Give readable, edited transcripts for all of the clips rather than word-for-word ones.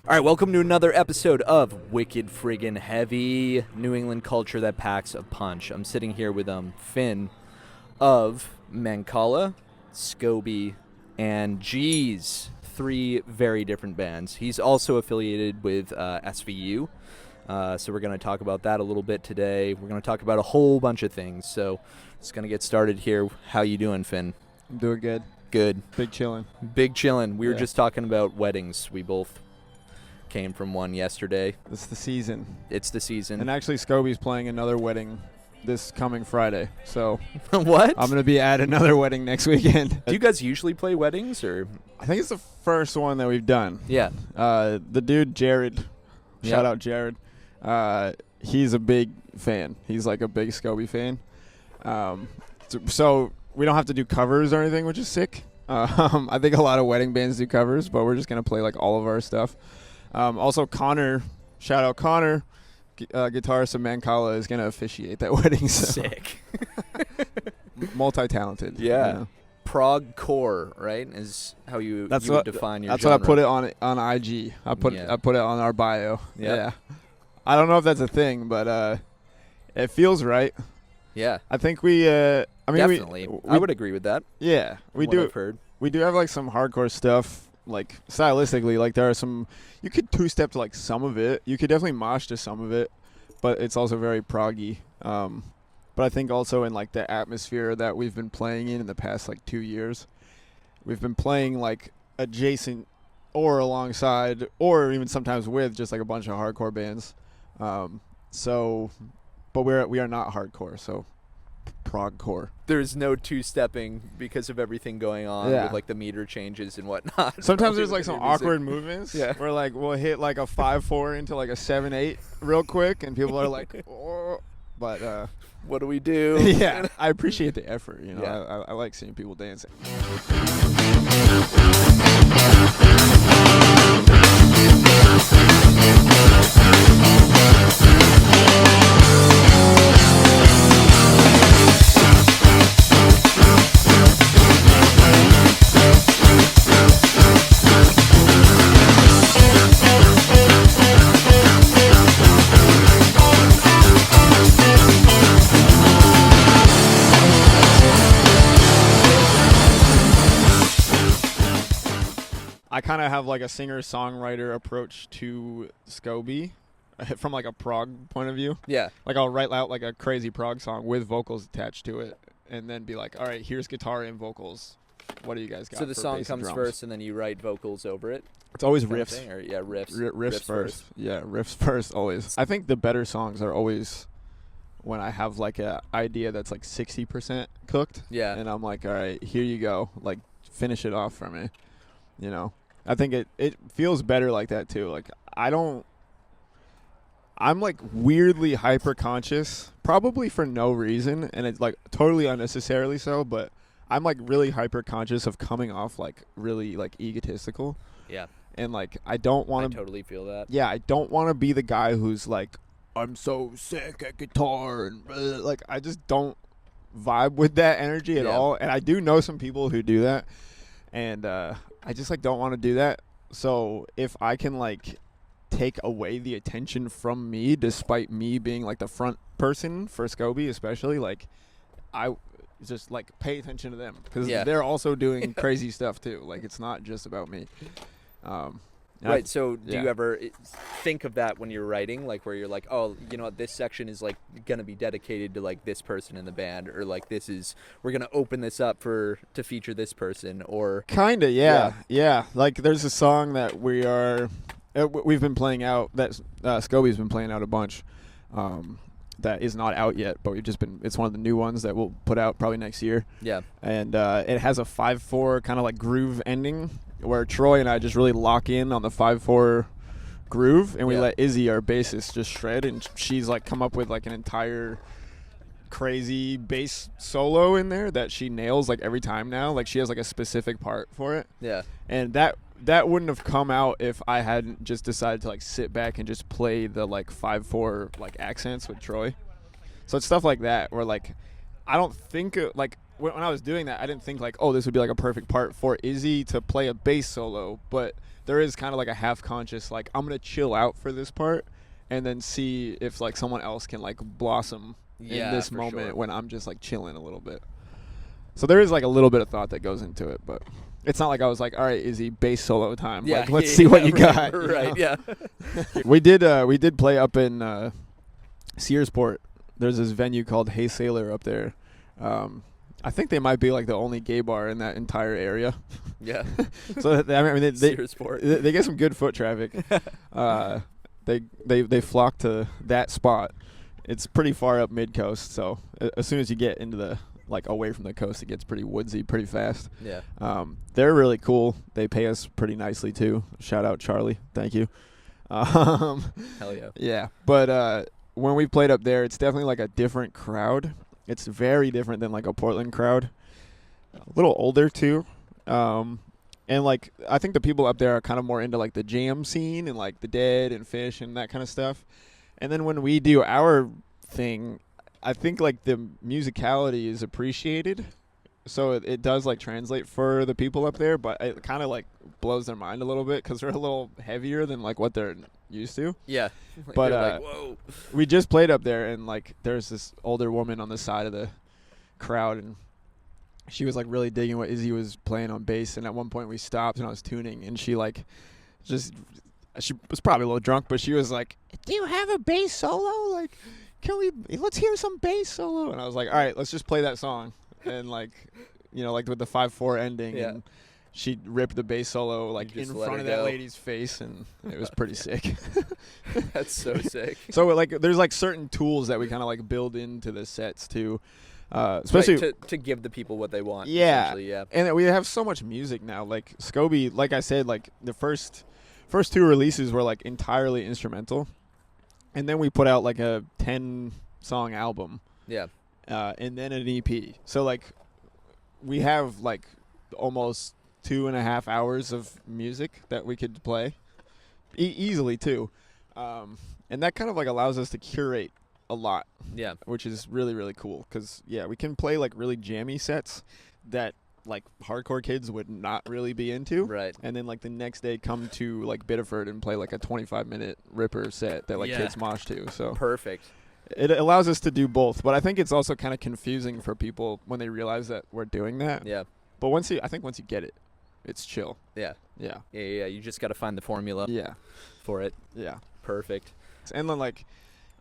All right, welcome to another episode of Wicked Friggin Heavy, New England culture that packs a punch. I'm sitting here with Finn of Mankala, S.c.o.b.y, and Jeez, three very different bands. He's also affiliated with SVU, so we're going to talk about that a little bit today. We're going to talk about a whole bunch of things, so just going to get started here. How you doing, Finn? I'm doing good. Good. Big chillin'. Big chillin'. We were just talking about weddings. We both came from one yesterday. It's the season. It's the season. And actually, S.c.o.b.y's playing another wedding this coming Friday. So What? I'm going to be at another wedding next weekend. Do you guys usually play weddings, or? I think it's the first one that we've done. Yeah. The dude, Jared, shout out Jared, he's a big fan. He's like a big S.c.o.b.y fan. So we don't have to do covers or anything, which is sick. I think a lot of wedding bands do covers, but we're just going to play like all of our stuff. Also, Connor, shout out Connor, guitarist of Mankala, is going to officiate that wedding. So. Sick. Multi-talented. Yeah. You know? Prog core, right, is how you would define your That's genre. what I put it on IG. I put it on our bio. Yep. Yeah. I don't know if that's a thing, but it feels right. Yeah. I think we definitely. I would agree with that. Yeah. We what do. I've heard. We do have like some hardcore stuff. Like stylistically, like there are some, you could two-step to like some of it. You could definitely mosh to some of it, but it's also very proggy. But I think also in like the atmosphere that we've been playing in the past like 2 years, we've been playing like adjacent or alongside or even sometimes with just like a bunch of hardcore bands. But we are not hardcore, so progcore. There's no two-stepping because of everything going on with like the meter changes and whatnot. Sometimes there's like some awkward movements where like we'll hit like a 5/4 into like a 7/8 real quick, and people are like, oh. But what do we do? Yeah, I appreciate the effort. You know, Yeah. I like seeing people dancing. I kind of have like a singer-songwriter approach to S.c.o.b.y from like a prog point of view. Yeah. Like I'll write out like a crazy prog song with vocals attached to it, and then be like, all right, here's guitar and vocals. What do you guys got? So the for song bass and comes drums? first, and then you write vocals over it. It's always kind of riffs. thing, or, yeah, riffs. Riffs first. Yeah, riffs first always. I think the better songs are always when I have like a idea that's like 60% cooked. Yeah. And I'm like, all right, here you go. Like, finish it off for me. You know? I think it feels better like that too. Like I'm like weirdly hyper conscious, probably for no reason, and it's like totally unnecessarily so, but I'm like really hyper conscious of coming off like really like egotistical. Yeah. And like I don't want to totally feel that. Yeah, I don't want to be the guy who's like, I'm so sick at guitar and like I just don't vibe with that energy at all. And I do know some people who do that, and I just like don't want to do that. So if I can like take away the attention from me, despite me being like the front person for S.c.o.b.y especially, like I just like pay attention to them because they're also doing crazy stuff too. Like it's not just about me. Right, so do you ever think of that when you're writing, like where you're like, oh, you know what, this section is like going to be dedicated to like this person in the band, or like we're going to open this up to feature this person, or kind of, yeah. Like there's a song that we've been playing out, that S.c.o.b.y's been playing out a bunch, that is not out yet, but it's one of the new ones that we'll put out probably next year. Yeah. And it has a 5/4 kind of like groove ending, where Troy and I just really lock in on the 5/4 groove, and we let Izzy, our bassist, just shred, and she's like come up with like an entire crazy bass solo in there that she nails like every time now. Like she has like a specific part for it. Yeah. And that wouldn't have come out if I hadn't just decided to like sit back and just play the like 5/4 like accents with Troy. So it's stuff like that where like I don't think like when I was doing that, I didn't think like, oh, this would be like a perfect part for Izzy to play a bass solo, but there is kind of like a half-conscious, like, I'm going to chill out for this part and then see if, like, someone else can, like, blossom in this moment when I'm just, like, chilling a little bit. So there is, like, a little bit of thought that goes into it, but it's not like I was like, all right, Izzy, bass solo time. Yeah, like, let's see what you got. Right, yeah. We did play up in Searsport. There's this venue called Hey Sailor up there. I think they might be like the only gay bar in that entire area. Yeah. So they get some good foot traffic. They flock to that spot. It's pretty far up mid coast, so as soon as you get into the like away from the coast, it gets pretty woodsy pretty fast. Yeah. They're really cool. They pay us pretty nicely too. Shout out Charlie. Thank you. Hell yeah. Yeah. But when we played up there, it's definitely like a different crowd. It's very different than like a Portland crowd. A little older too. And like I think the people up there are kind of more into like the jam scene and like the Dead and Fish and that kind of stuff. And then when we do our thing, I think like the musicality is appreciated. So it does like translate for the people up there, but it kind of like blows their mind a little bit because we're a little heavier than like what they're used to. Yeah. But like, whoa. We just played up there and like there's this older woman on the side of the crowd and she was like really digging what Izzy was playing on bass, and at one point we stopped and I was tuning and she like she was probably a little drunk, but she was like, "Do you have a bass solo? Like, let's hear some bass solo?" And I was like, "All right, let's just play that song." And like, you know, like with the 5/4 ending, and she ripped the bass solo like in front of that lady's face, and it was pretty sick. That's so sick. So like, there's like certain tools that we kind of like build into the sets too, especially to give the people what they want. Yeah, yeah. And we have so much music now. Like S.c.o.b.y, like I said, like the first 2 releases were like entirely instrumental, and then we put out like a 10-song album. Yeah. And then an EP. So like we have like almost 2.5 hours of music that we could play easily too. And that kind of like allows us to curate a lot. Yeah. Which is really, really cool. Cause we can play like really jammy sets that like hardcore kids would not really be into. Right. And then like the next day come to like Biddeford and play like a 25-minute ripper set that like kids mosh to. So perfect. It allows us to do both, but I think it's also kind of confusing for people when they realize that we're doing that. Yeah. But once you get it, it's chill. Yeah. Yeah. Yeah. You just got to find the formula. Yeah. For it. Yeah. Perfect. And then like,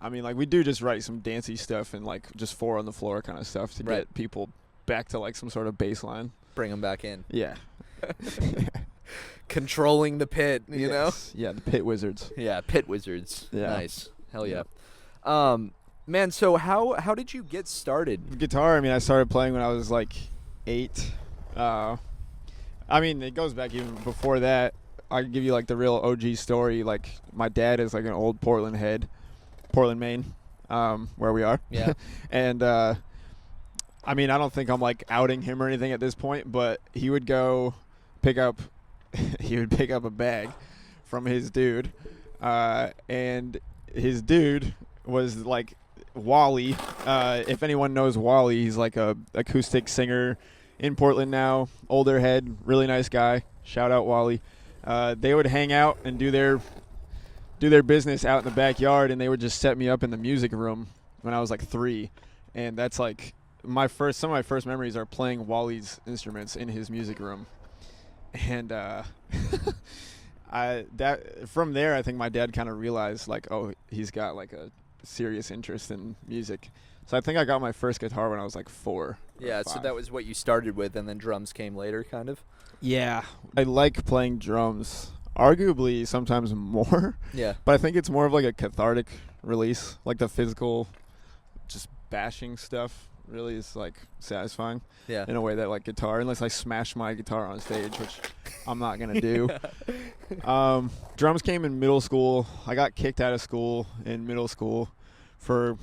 I mean, like we do just write some dancey stuff and like just 4 on the floor kind of stuff to get people back to like some sort of baseline. Bring them back in. Yeah. Controlling the pit, you know? Yeah, the pit wizards. Yeah, pit wizards. Yeah. Nice. Hell yeah. Man, so how did you get started? Guitar, I mean, I started playing when I was like 8. I mean, it goes back even before that. I can give you like the real OG story. Like my dad is like an old Portland head, Portland, Maine, where we are. Yeah. And I mean, I don't think I'm like outing him or anything at this point, but he would go pick up a bag from his dude, and his dude was like Wally. If anyone knows Wally, he's like a acoustic singer in Portland now, older head, really nice guy. Shout out Wally. They would hang out and do their business out in the backyard, and they would just set me up in the music room when I was like 3, and that's like some of my first memories are playing Wally's instruments in his music room. And from there I think my dad kind of realized like, oh, he's got like a serious interest in music. So I think I got my first guitar when I was like 4. Yeah, so that was what you started with, and then drums came later, kind of? Yeah. I like playing drums, arguably sometimes more. Yeah. But I think it's more of like a cathartic release, like the physical just bashing stuff really is like satisfying in a way that like guitar, unless I smash my guitar on stage, which I'm not gonna do. Drums came in middle school. I got kicked out of school in middle school for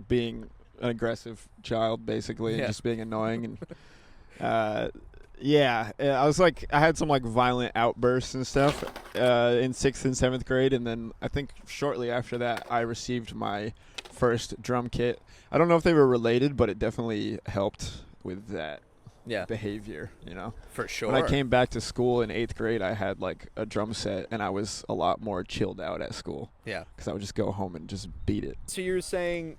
being an aggressive child, basically, and just being annoying. And I was like, I had some like violent outbursts and stuff in 6th and 7th grade, and then I think shortly after that I received my first drum kit. I don't know if they were related, but it definitely helped with that. behavior, you know. For sure. When I came back to school in 8th grade, I had like a drum set, and I was a lot more chilled out at school. Yeah. Because I would just go home and just beat it. So you're saying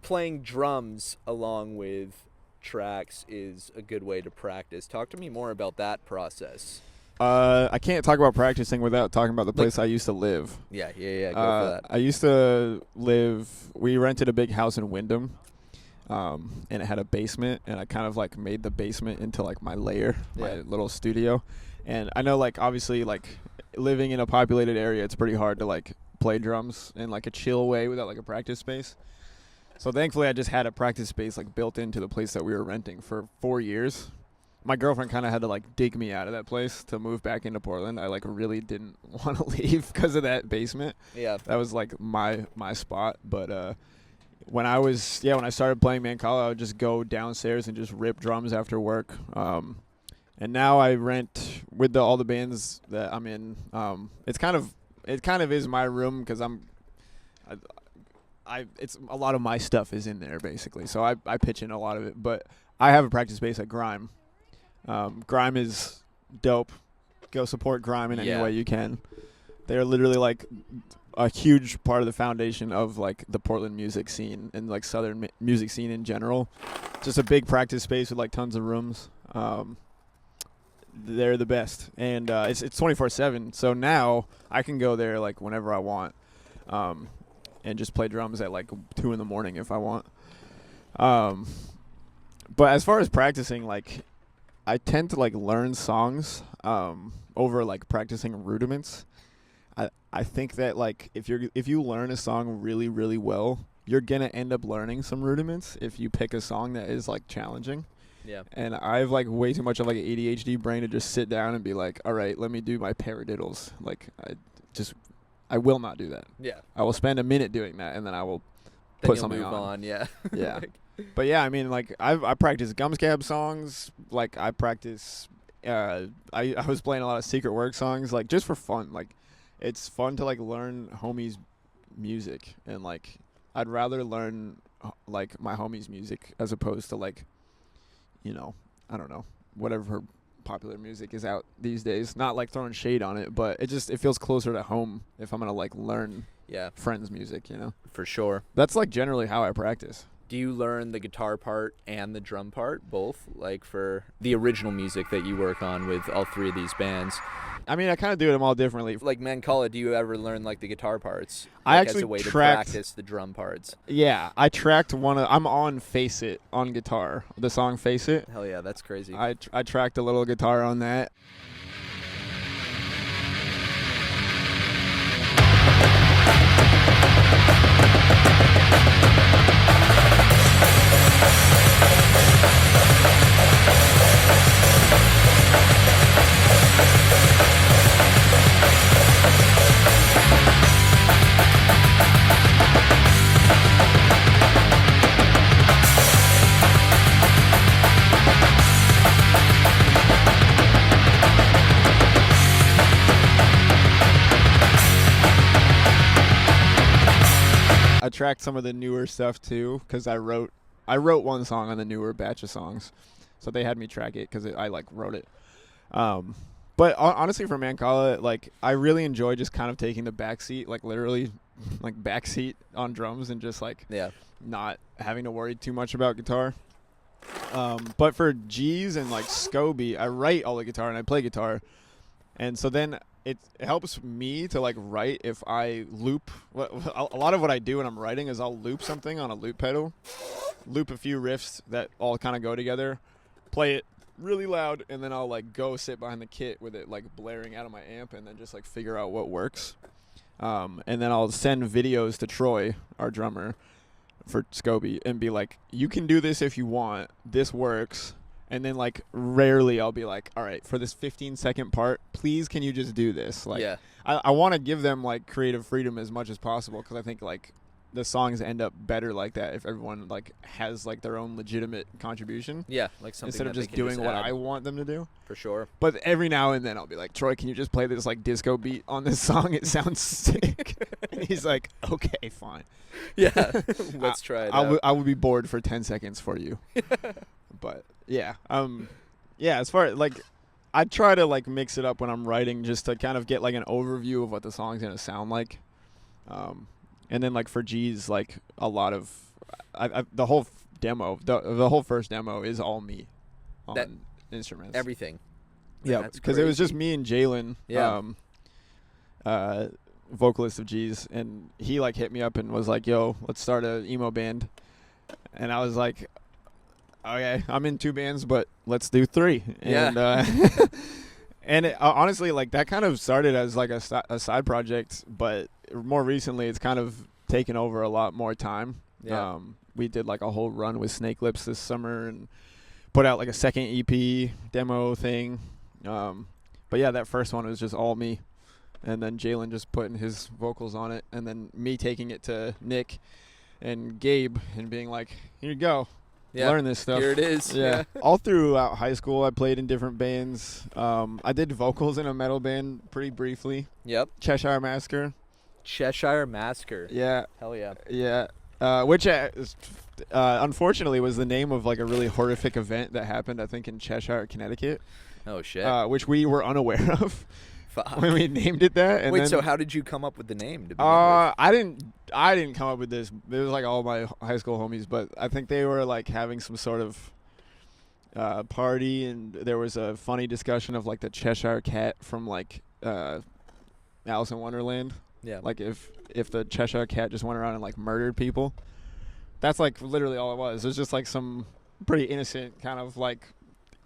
playing drums along with tracks is a good way to practice. Talk to me more about that process. I can't talk about practicing without talking about the place I used to live. Yeah, go for that. I used to we rented a big house in Wyndham, and it had a basement, and I kind of like made the basement into like my lair, my little studio. And I know like obviously like living in a populated area, it's pretty hard to like play drums in like a chill way without like a practice space. So thankfully I just had a practice space like built into the place that we were renting for 4 years. My girlfriend kind of had to like dig me out of that place to move back into Portland. I like really didn't want to leave because of that basement. Yeah. That was like my spot. But when I started playing Mankala, I would just go downstairs and just rip drums after work. And now I rent with all the bands that I'm in. It kind of is my room because it's a lot of my stuff is in there basically. So I pitch in a lot of it. But I have a practice space at Grime. Grime is dope. Go support Grime in any way you can. They're literally like a huge part of the foundation of like the Portland music scene and like southern music scene in general. Just a big practice space with like tons of rooms. They're the best, and it's 24/7. So now I can go there like whenever I want, and just play drums at like 2 a.m. if I want. But as far as practicing, like I tend to like learn songs over like practicing rudiments. I think that like if you learn a song really, really well, you're gonna end up learning some rudiments if you pick a song that is like challenging. Yeah. And I have like way too much of like an ADHD brain to just sit down and be like, all right, let me do my paradiddles. Like I will not do that. Yeah. I will spend a minute doing that, and then I will put something on. Yeah. Yeah. But yeah, I mean, like I practice Gumscab songs. Like I practice. I was playing a lot of Secret Work songs, like just for fun. Like it's fun to like learn homies' music, and like I'd rather learn like my homies' music as opposed to like, you know, I don't know, whatever popular music is out these days. Not like throwing shade on it, but it feels closer to home if I'm gonna like learn friends' music, you know. For sure. That's like generally how I practice. Do you learn the guitar part and the drum part, both, like for the original music that you work on with all three of these bands? I mean, I kind of do them all differently. Like Mankala, do you ever learn like the guitar parts? I actually as a way to practice the drum parts. Yeah, I tracked I'm on Face It on guitar. The song Face It. Hell yeah, that's crazy. I tracked a little guitar on that. I tracked some of the newer stuff too, because I wrote one song on the newer batch of songs, so they had me track it because I like wrote it. But honestly, for Mankala, like I really enjoy just kind of taking the backseat, like literally, like backseat on drums and just like not having to worry too much about guitar. But for Jeez and like S.c.o.b.y, I write all the guitar and I play guitar, and so then it helps me to like write if I loop. A lot of what I do when I'm writing is I'll loop something on a loop pedal, loop a few riffs that all kind of go together, play it really loud, and then I'll like go sit behind the kit with it like blaring out of my amp, and then just like figure out what works. And then I'll send videos to Troy, our drummer for S.c.o.b.y, and be like, you can do this if you want, this works. And then, like, rarely I'll be like, all right, for this 15-second part, please can you just do this? Like, I want to give them, like, creative freedom as much as possible, because I think, like, the songs end up better like that if everyone, like, has, like, their own legitimate contribution. Yeah, like something instead of just doing what I want them to do. For sure. But every now and then I'll be like, Troy, can you just play this, like, disco beat on this song? It sounds sick. And he's like, okay, fine. Yeah, let's try it out. I will be bored for 10 seconds for you. But yeah, as far as like, I try to like mix it up when I'm writing just to kind of get like an overview of what the song's gonna sound like. And then like for Jeez, like a lot of the whole demo, the whole first demo is all me on instruments. Everything. Yeah, because it was just me and Jalen, vocalist of Jeez, and he like hit me up and was like, "Yo, let's start a emo band," and I was like, "Okay, I'm in 2 bands, but let's do 3." And and it, honestly, like that kind of started as like a side project, but more recently, it's kind of taken over a lot more time. Yeah. We did like a whole run with Snake Lips this summer and put out like a second EP demo thing. But yeah, that first one was just all me, and then Jalen just putting his vocals on it, and then me taking it to Nick and Gabe and being like, "Here you go, learn this stuff." Here it is. Yeah. All throughout high school, I played in different bands. I did vocals in a metal band pretty briefly. Yep. Cheshire Massacre. Yeah. Hell yeah. Yeah. Which unfortunately was the name of like a really horrific event that happened, I think, in Cheshire, Connecticut. Oh shit. Which we were unaware of. Fuck. When we named it that. And wait, then, so how did you come up with the name? To begin with? I didn't come up with this. It was like all my high school homies, but I think they were like having some sort of party, and there was a funny discussion of like the Cheshire Cat from like Alice in Wonderland. Yeah. Like if the Cheshire Cat just went around and like murdered people. That's like literally all it was. It was just like some pretty innocent kind of like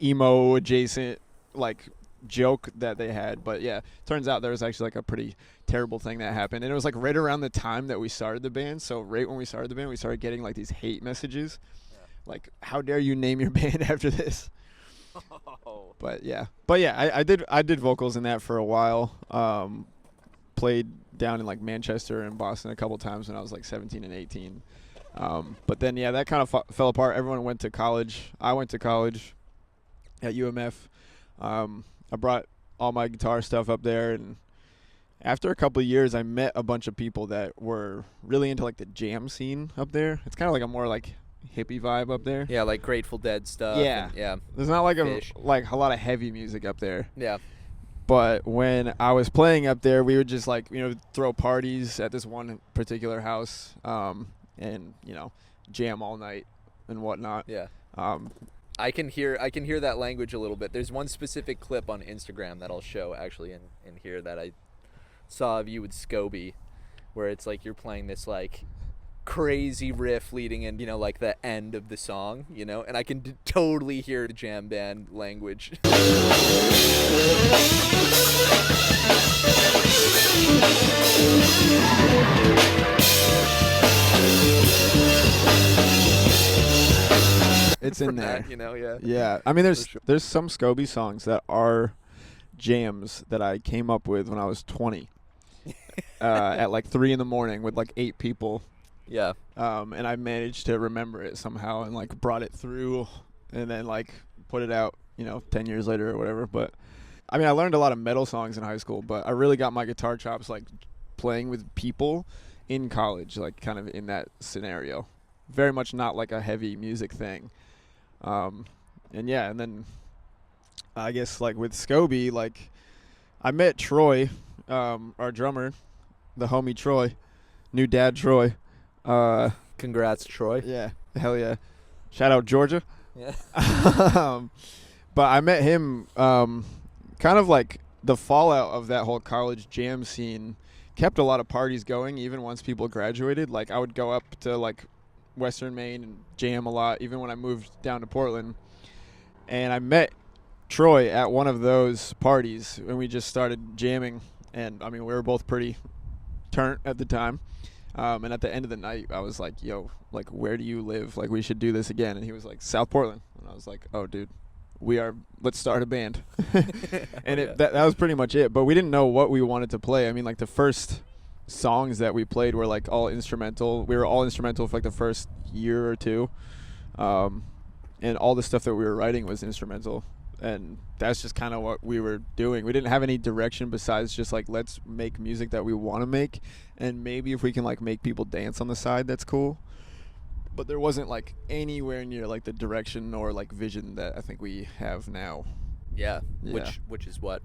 emo adjacent like joke that they had. But yeah, turns out there was actually like a pretty terrible thing that happened. And it was like right around the time that we started the band. So right when we started the band, we started getting like these hate messages. Yeah. Like, how dare you name your band after this? Oh. But yeah, I did vocals in that for a while. Played down in like Manchester and Boston a couple times when I was like 17 and 18. But then, yeah, that kind of fell apart. Everyone went to college. I went to college at UMF. I brought all my guitar stuff up there, and after a couple of years, I met a bunch of people that were really into like the jam scene up there. It's kind of like a more like hippie vibe up there. Yeah, like Grateful Dead stuff. Yeah, yeah. There's not like a lot of heavy music up there. Yeah. But when I was playing up there, we would just like, throw parties at this one particular house, and jam all night and whatnot. Yeah. I can hear that language a little bit. There's one specific clip on Instagram that I'll show actually in here that I saw of you with S.c.o.b.y, where it's like you're playing this like crazy riff leading in, like the end of the song, and I can totally hear the jam band language. It's in there. That, Yeah. I mean, there's some S.c.o.b.y songs that are jams that I came up with when I was 20 at like 3 a.m. with like 8 people. Yeah. And I managed to remember it somehow and like brought it through and then like put it out, 10 years later or whatever. But I mean, I learned a lot of metal songs in high school, but I really got my guitar chops like playing with people in college, like kind of in that scenario. Very much not like a heavy music thing. And then I guess like with S.c.o.b.y, like I met Troy, our drummer, the homie Troy, new dad Troy. Congrats, Troy. Yeah, hell yeah. Shout out Georgia. Yeah. But I met him kind of like the fallout of that whole college jam scene kept a lot of parties going even once people graduated. Like I would go up to like Western Maine and jam a lot even when I moved down to Portland. And I met Troy at one of those parties and we just started jamming. And I mean, we were both pretty turnt at the time. And at the end of the night, I was like, yo, like, where do you live? Like, we should do this again. And he was like, South Portland. And I was like, oh, dude, let's start a band. And that was pretty much it. But we didn't know what we wanted to play. I mean, like, the first songs that we played were, like, all instrumental. We were all instrumental for, like, the first year or two. And all the stuff that we were writing was instrumental. And that's just kind of what we were doing. We didn't have any direction besides just like, let's make music that we want to make. And maybe if we can like make people dance on the side, that's cool. but there wasn't like anywhere near like the direction or like vision that I think we have now. Yeah. Yeah. Which is what?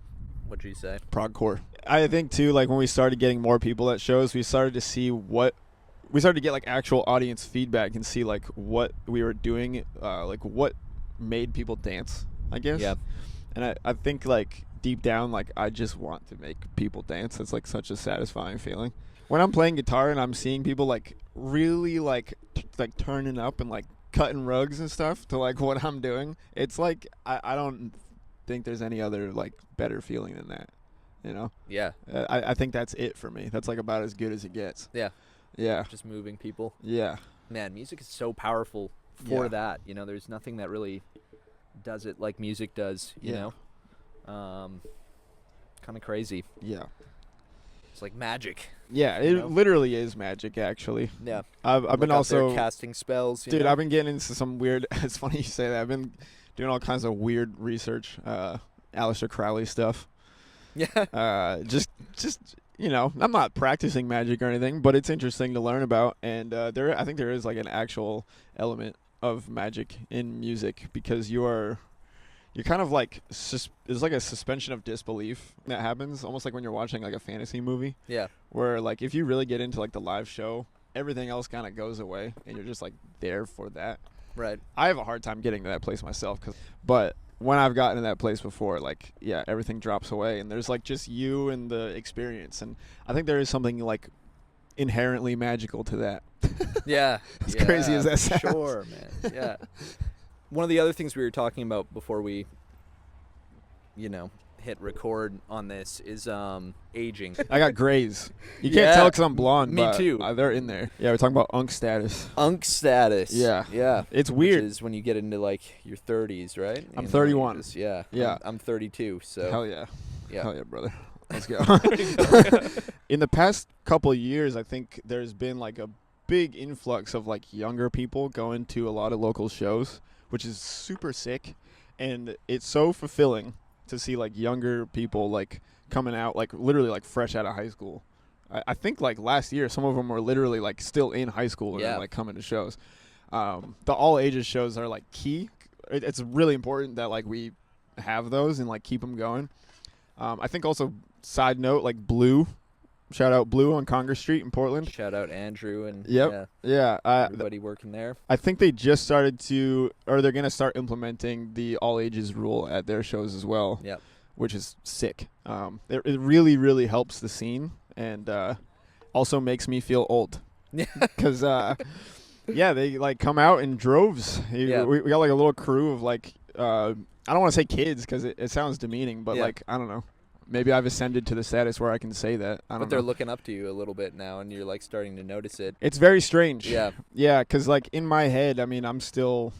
What'd you say? Progcore. I think too, like when we started getting more people at shows, we started to see we started to get like actual audience feedback and see like what we were doing, like what made people dance, I guess. Yeah. And I think like deep down, like I just want to make people dance. It's like such a satisfying feeling. When I'm playing guitar and I'm seeing people like really like turning up and like cutting rugs and stuff to like what I'm doing, it's like I don't think there's any other like better feeling than that, you know? Yeah. I think that's it for me. That's like about as good as it gets. Yeah. Yeah. Just moving people. Yeah. Man, music is so powerful for that. You know, there's nothing that really does it like music does, you know? Kind of crazy. Yeah. It's like magic. Yeah, it literally is magic, actually. Yeah. I've been also casting spells. Dude, I've been getting into some weird. It's funny you say that. I've been doing all kinds of weird research, Aleister Crowley stuff. Yeah. Just you know, I'm not practicing magic or anything, but it's interesting to learn about. And I think there is like an actual element of magic in music because you're kind of like there's like a suspension of disbelief that happens, almost like when you're watching like a fantasy movie. Yeah. Where like if you really get into like the live show, everything else kind of goes away, and you're just like there for that. Right. I have a hard time getting to that place myself, but when I've gotten to that place before, like everything drops away, and there's like just you and the experience, and I think there is something like inherently magical to that. Yeah. As crazy as that sounds. Sure, man. Yeah. One of the other things we were talking about before we, hit record on this is aging. I got grays. You can't tell because I'm blonde. Me but too. They're in there. Yeah, we're talking about unk status. Unk status. Yeah. Yeah. It's weird. Which is when you get into like your 30s, right? I'm 31. Yeah. Yeah. I'm 32. So. Hell yeah. Yeah. Hell yeah, brother. Let's go. In the past couple of years, I think there's been like a big influx of like younger people going to a lot of local shows, which is super sick, and it's so fulfilling to see like younger people like coming out like literally like fresh out of high school. I think like last year some of them were literally like still in high school and like coming to shows. The all ages shows are like key. It's really important that like we have those and like keep them going. I think also side note like Blue. Shout out Blue on Congress Street in Portland. Shout out Andrew and everybody working there. I think they just started they're going to start implementing the all ages rule at their shows as well. Yep. Which is sick. It really, really helps the scene and also makes me feel old. Yeah. Because, they like come out in droves. We got like a little crew of like, I don't want to say kids because it sounds demeaning, but like, I don't know. Maybe I've ascended to the status where I can say that. I don't know. But they're looking up to you a little bit now, and you're like starting to notice it. It's very strange. Yeah. Yeah, because like in my head, I mean, I'm still...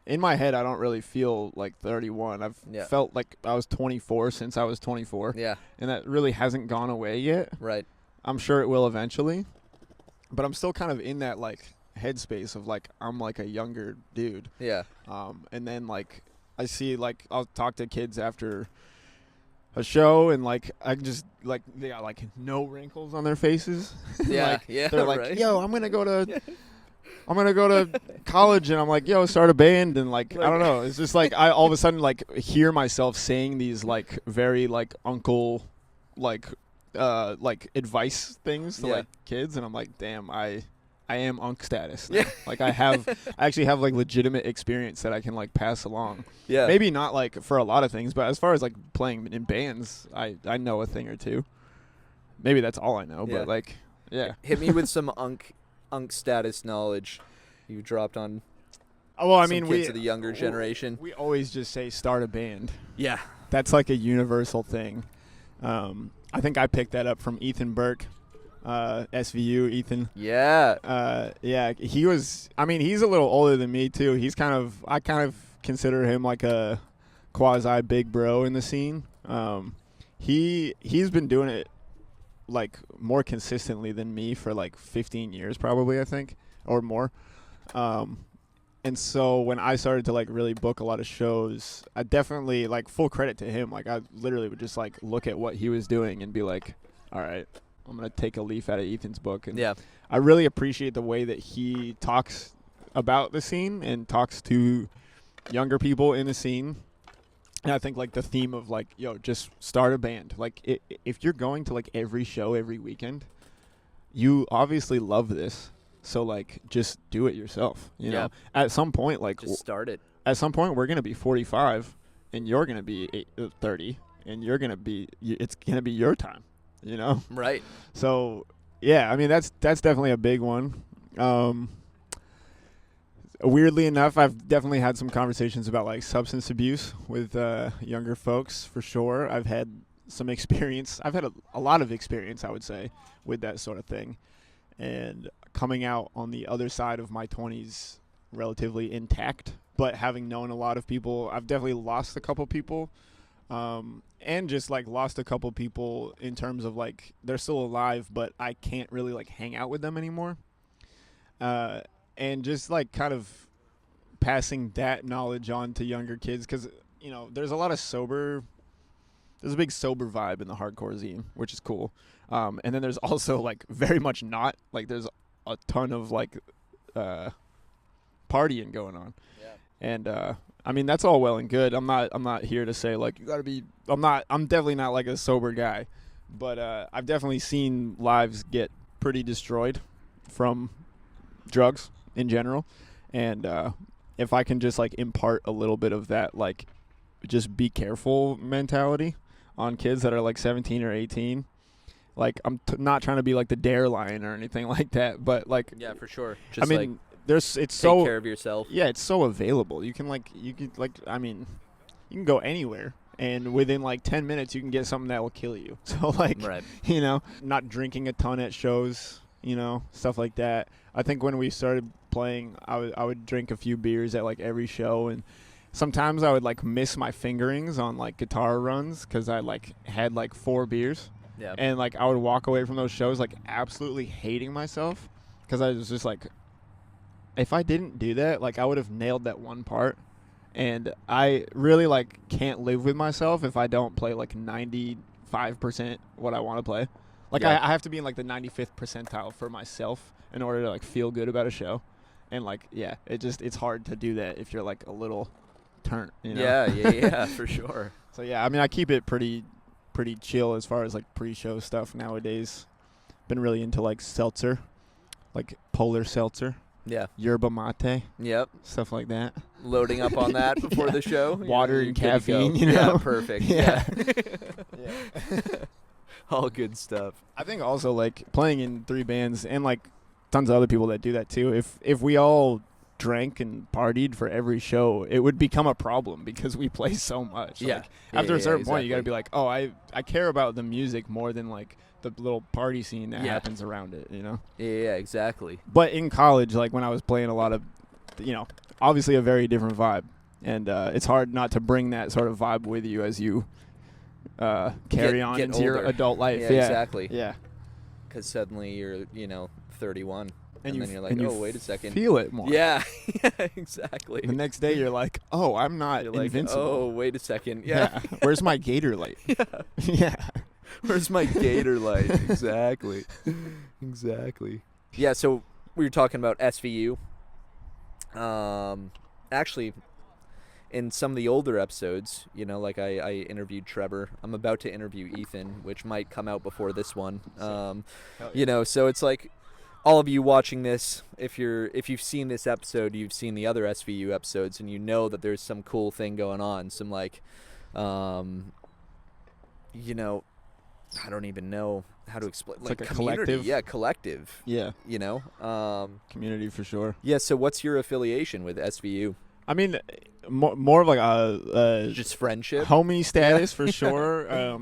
In my head, I don't really feel like 31. I've felt like I was 24 since I was 24. Yeah. And that really hasn't gone away yet. Right. I'm sure it will eventually. But I'm still kind of in that like headspace of like I'm like a younger dude. Yeah. And then like I see like I'll talk to kids after a show and like I just like they got like no wrinkles on their faces. Yeah. They're like, right. yo, I'm gonna go to college, and I'm like, yo, start a band, and like I don't know. It's just like I all of a sudden like hear myself saying these like very like uncle like advice things to like kids, and I'm like, damn, I am unk status now. Like I actually have like legitimate experience that I can like pass along. Yeah. Maybe not like for a lot of things, but as far as like playing in bands, I know a thing or two. Maybe that's all I know, but like hit me with some unk status knowledge you dropped on. Well, I mean, kids of the younger generation. We always just say start a band. Yeah. That's like a universal thing. I think I picked that up from Ethan Burke. SVU Ethan. Yeah. He was, I mean, he's a little older than me too. I kind of consider him like a quasi big bro in the scene. He's been doing it like more consistently than me for like 15 years probably, I think, or more. And so when I started to like really book a lot of shows, I definitely like full credit to him. Like I literally would just like look at what he was doing and be like, all right, I'm going to take a leaf out of Ethan's book. And I really appreciate the way that he talks about the scene and talks to younger people in the scene. And I think, like, the theme of, like, yo, just start a band. Like, if you're going to, like, every show every weekend, you obviously love this. So, like, just do it yourself, you know? At some point, like... Just start it. At some point, we're going to be 45, and you're going to be 30, and you're going to be... It's going to be your time, you know? Right. So, yeah, I mean, that's definitely a big one. Weirdly enough, I've definitely had some conversations about, like, substance abuse with younger folks, for sure. I've had some experience. I've had a lot of experience, I would say, with that sort of thing. And coming out on the other side of my 20s relatively intact, but having known a lot of people, I've definitely lost a couple people. And just, like, lost a couple people in terms of, like, they're still alive, but I can't really, like, hang out with them anymore. And just, like, kind of passing that knowledge on to younger kids because, you know, there's a big sober vibe in the hardcore scene, which is cool. And then there's also, like, very much not. Like, there's a ton of, like, partying going on. Yeah. And, I mean, that's all well and good. I'm not here to say, like, you got to be – I'm definitely not, like, a sober guy. But I've definitely seen lives get pretty destroyed from drugs in general. And if I can just, like, impart a little bit of that, like, just be careful mentality on kids that are, like, 17 or 18. Like, I'm not trying to be, like, the dare lion or anything like that, but, like... Yeah, for sure. Just, I mean, it's take so... care of yourself. Yeah, it's so available. You can, I mean, you can go anywhere, and within, like, 10 minutes, you can get something that will kill you. So, like, right. You know, not drinking a ton at shows, you know, stuff like that. I think when we started playing, I would drink a few beers at, like, every show, and sometimes I would, like, miss my fingerings on, like, guitar runs because I, like, had, like, 4 beers. Yeah. And, like, I would walk away from those shows, like, absolutely hating myself because I was just, like, if I didn't do that, like, I would have nailed that one part. And I really, like, can't live with myself if I don't play, like, 95% what I want to play. Like, I have to be in, like, the 95th percentile for myself in order to, like, feel good about a show. And, like, yeah, it's hard to do that if you're, like, a little turnt, you know? Yeah, for sure. So, yeah, I mean, I keep it pretty chill as far as, like, pre-show stuff nowadays. Been really into, like, seltzer, like polar seltzer. Yeah. Yerba mate. Yep. Stuff like that. Loading up on that before the show. Water and caffeine, you know? Yeah, perfect. Yeah. All good stuff. I think also, like, playing in 3 bands and, like, tons of other people that do that too. If we all drank and partied for every show, it would become a problem because we play so much. Yeah. Like, after a certain exactly. point, you got to be like, oh, I care about the music more than, like, the little party scene that happens around it, you know? Yeah, exactly. But in college, like, when I was playing a lot of, you know, obviously a very different vibe. And it's hard not to bring that sort of vibe with you as you carry on into older. your adult life. Yeah, exactly. Yeah. Because suddenly you're, 31. And then you're like, and oh, wait a second. Feel it more. Yeah, exactly. The next day you're like, oh, I'm not invincible. Oh, wait a second. Yeah. Where's my gator light? Yeah. Where's my gator light? Exactly. Yeah, so we were talking about SVU. Actually, in some of the older episodes, like I interviewed Trevor. I'm about to interview Ethan, which might come out before this one. So it's like, all of you watching this, if you've seen this episode, you've seen the other SVU episodes, and you know that there's some cool thing going on. Some I don't even know how to explain. It's like a community. collective. Yeah, collective. Yeah. Community for sure. Yeah. So what's your affiliation with SVU? I mean, more of like a just friendship, homie status for sure.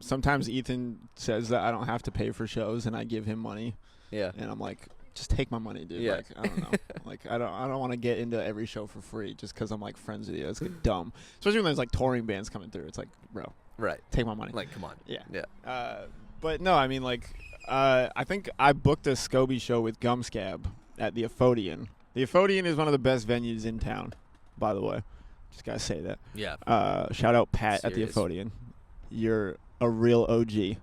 Sometimes Ethan says that I don't have to pay for shows, and I give him money. Yeah. And I'm like, just take my money, dude. Yeah. Like, I don't know. Like, I don't want to get into every show for free just because I'm like friends with you. It's like dumb. Especially when there's like touring bands coming through. It's like, bro, right? Take my money. Like, come on. Yeah. Yeah. But no, I mean, like, I think I booked a S.c.o.b.y show with Gumscab at the Afodian. The Afodian is one of the best venues in town, by the way. Just gotta say that. Yeah. Shout out Pat at the Afodian. You're a real OG.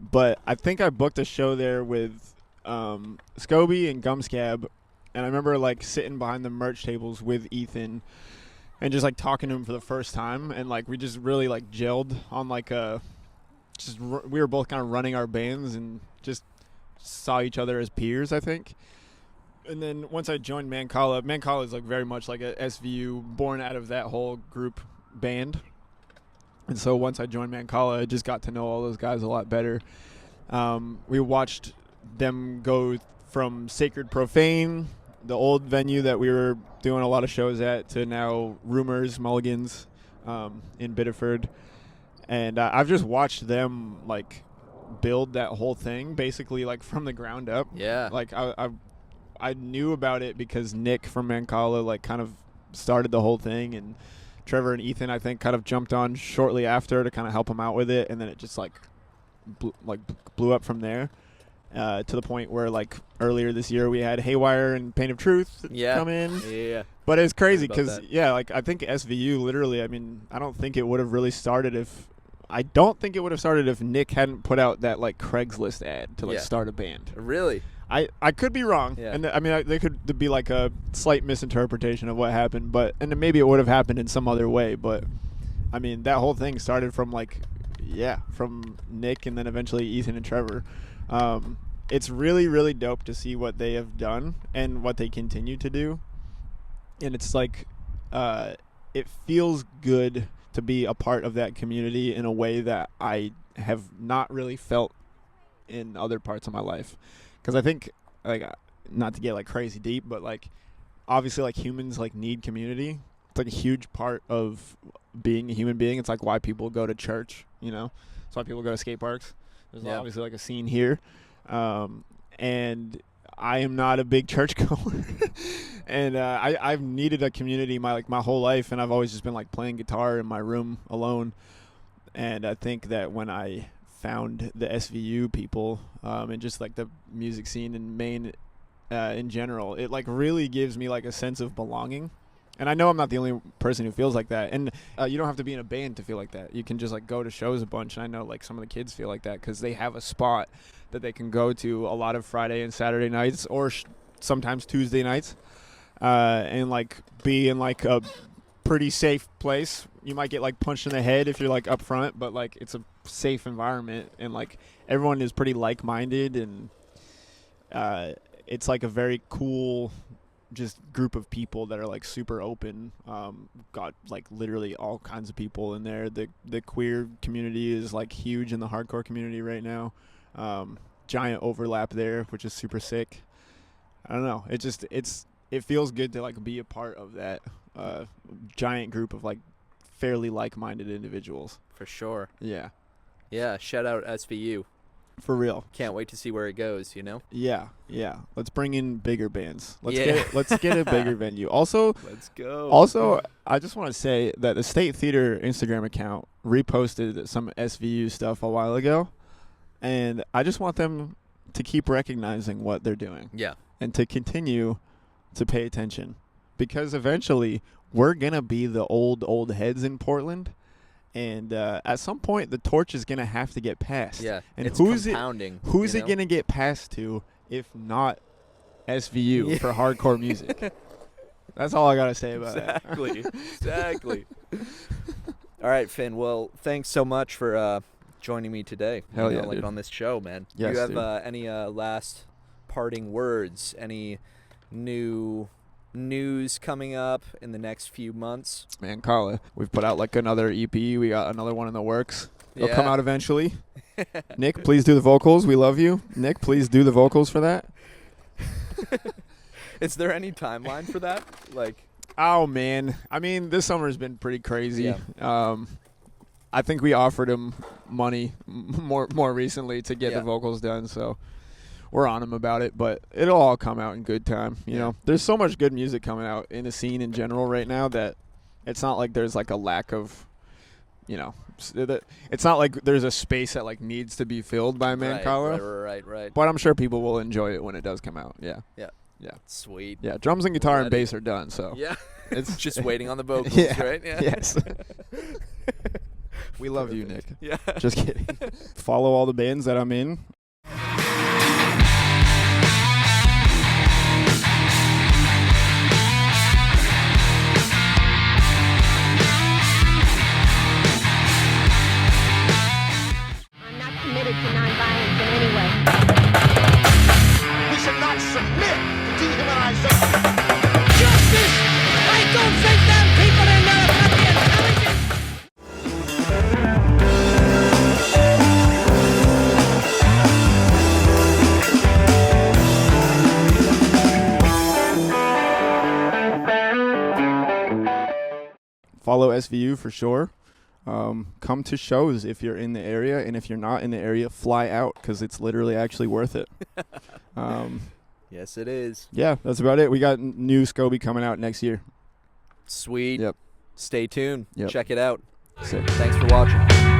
But I think I booked a show there with S.c.o.b.y and Gumscab, And I remember like sitting behind the merch tables with Ethan and just like talking to him for the first time, and like we just really like gelled on like we were both kind of running our bands and just saw each other as peers, I think. And then once I joined Mankala is like very much like a SVU, born out of that whole group band. And so once I joined Mankala, I just got to know all those guys a lot better. We watched them go from Sacred Profane, the old venue that we were doing a lot of shows at, to now Rumors, Mulligan's in Biddeford. And I've just watched them like build that whole thing basically like from the ground up. Yeah. Like I knew about it because Nick from Mankala like kind of started the whole thing, and Trevor and Ethan I think kind of jumped on shortly after to kind of help him out with it, and then it just like blew up from there. To the point where like earlier this year we had Haywire and Pain of Truth come in. Yeah. But it's crazy because like I think SVU literally, I mean, I don't think it would have really started if Nick hadn't put out that like Craigslist ad to like start a band. Really? I could be wrong. Yeah. And I mean there could be like a slight misinterpretation of what happened, but and maybe it would have happened in some other way, but I mean that whole thing started from like from Nick and then eventually Ethan and Trevor. It's really, really dope to see what they have done and what they continue to do. And it's like, it feels good to be a part of that community in a way that I have not really felt in other parts of my life. Because I think, like, not to get like crazy deep, but like, obviously like humans like need community. It's like a huge part of being a human being. It's like why people go to church, you know? It's why people go to skate parks. There's obviously like a scene here. And I am not a big church goer. And I've needed a community my whole life, and I've always just been like playing guitar in my room alone. And I think that when I found the SVU people and just like the music scene in Maine in general, it like really gives me like a sense of belonging. And I know I'm not the only person who feels like that. And you don't have to be in a band to feel like that. You can just like go to shows a bunch. And I know like some of the kids feel like that because they have a spot that they can go to a lot of Friday and Saturday nights, or sometimes Tuesday nights, and like be in like a pretty safe place. You might get like punched in the head if you're like up front, but like it's a safe environment, and like everyone is pretty like-minded, and it's like a very cool just group of people that are like super open. Got like literally all kinds of people in there. The queer community is like huge in the hardcore community right now. Giant overlap there, which is super sick. I don't know. It feels good to like be a part of that giant group of like fairly like-minded individuals. For sure. Yeah. Yeah. Shout out SVU. For real. Can't wait to see where it goes, you know? Yeah. Let's bring in bigger bands. Let's get a bigger venue. Also, let's go. Also, I just want to say that the State Theater Instagram account reposted some SVU stuff a while ago, and I just want them to keep recognizing what they're doing. Yeah. And to continue to pay attention, because eventually we're going to be the old heads in Portland. And at some point, the torch is going to have to get passed. Yeah, and it's who's compounding. Who's it going to get passed to if not SVU for hardcore music? That's all I got to say about that. Exactly. All right, Finn. Well, thanks so much for joining me today. Hell yeah, like dude. on this show, man. Yes, Do you have dude. any last parting words? Any new news coming up in the next few months? Mankala. We've put out like another EP. We got another one in the works. It'll come out eventually. Nick, please do the vocals. We love you. Nick, please do the vocals for that. Is there any timeline for that? Like, oh man, I mean, this summer's been pretty crazy. Yeah. I think we offered him money more recently to get the vocals done, so we're on him about it, but it'll all come out in good time. You know, there's so much good music coming out in the scene in general right now that it's not like there's like a lack of, you know, it's not like there's a space that like needs to be filled by Mankala. Right. But I'm sure people will enjoy it when it does come out. Yeah. Sweet. Yeah, drums and guitar and bass are done, so. Yeah. It's just waiting on the vocals, right? Yeah. Yes. We love you, Nick. Yeah. Just kidding. Follow all the bands that I'm in. follow SVU for sure. Come to shows if you're in the area, and if you're not in the area, fly out because it's literally actually worth it. Yes, it is. Yeah, that's about it. We got new S.c.o.b.y coming out next year. Sweet. Yep. Stay tuned. Yep. Check it out. Sick. Thanks for watching.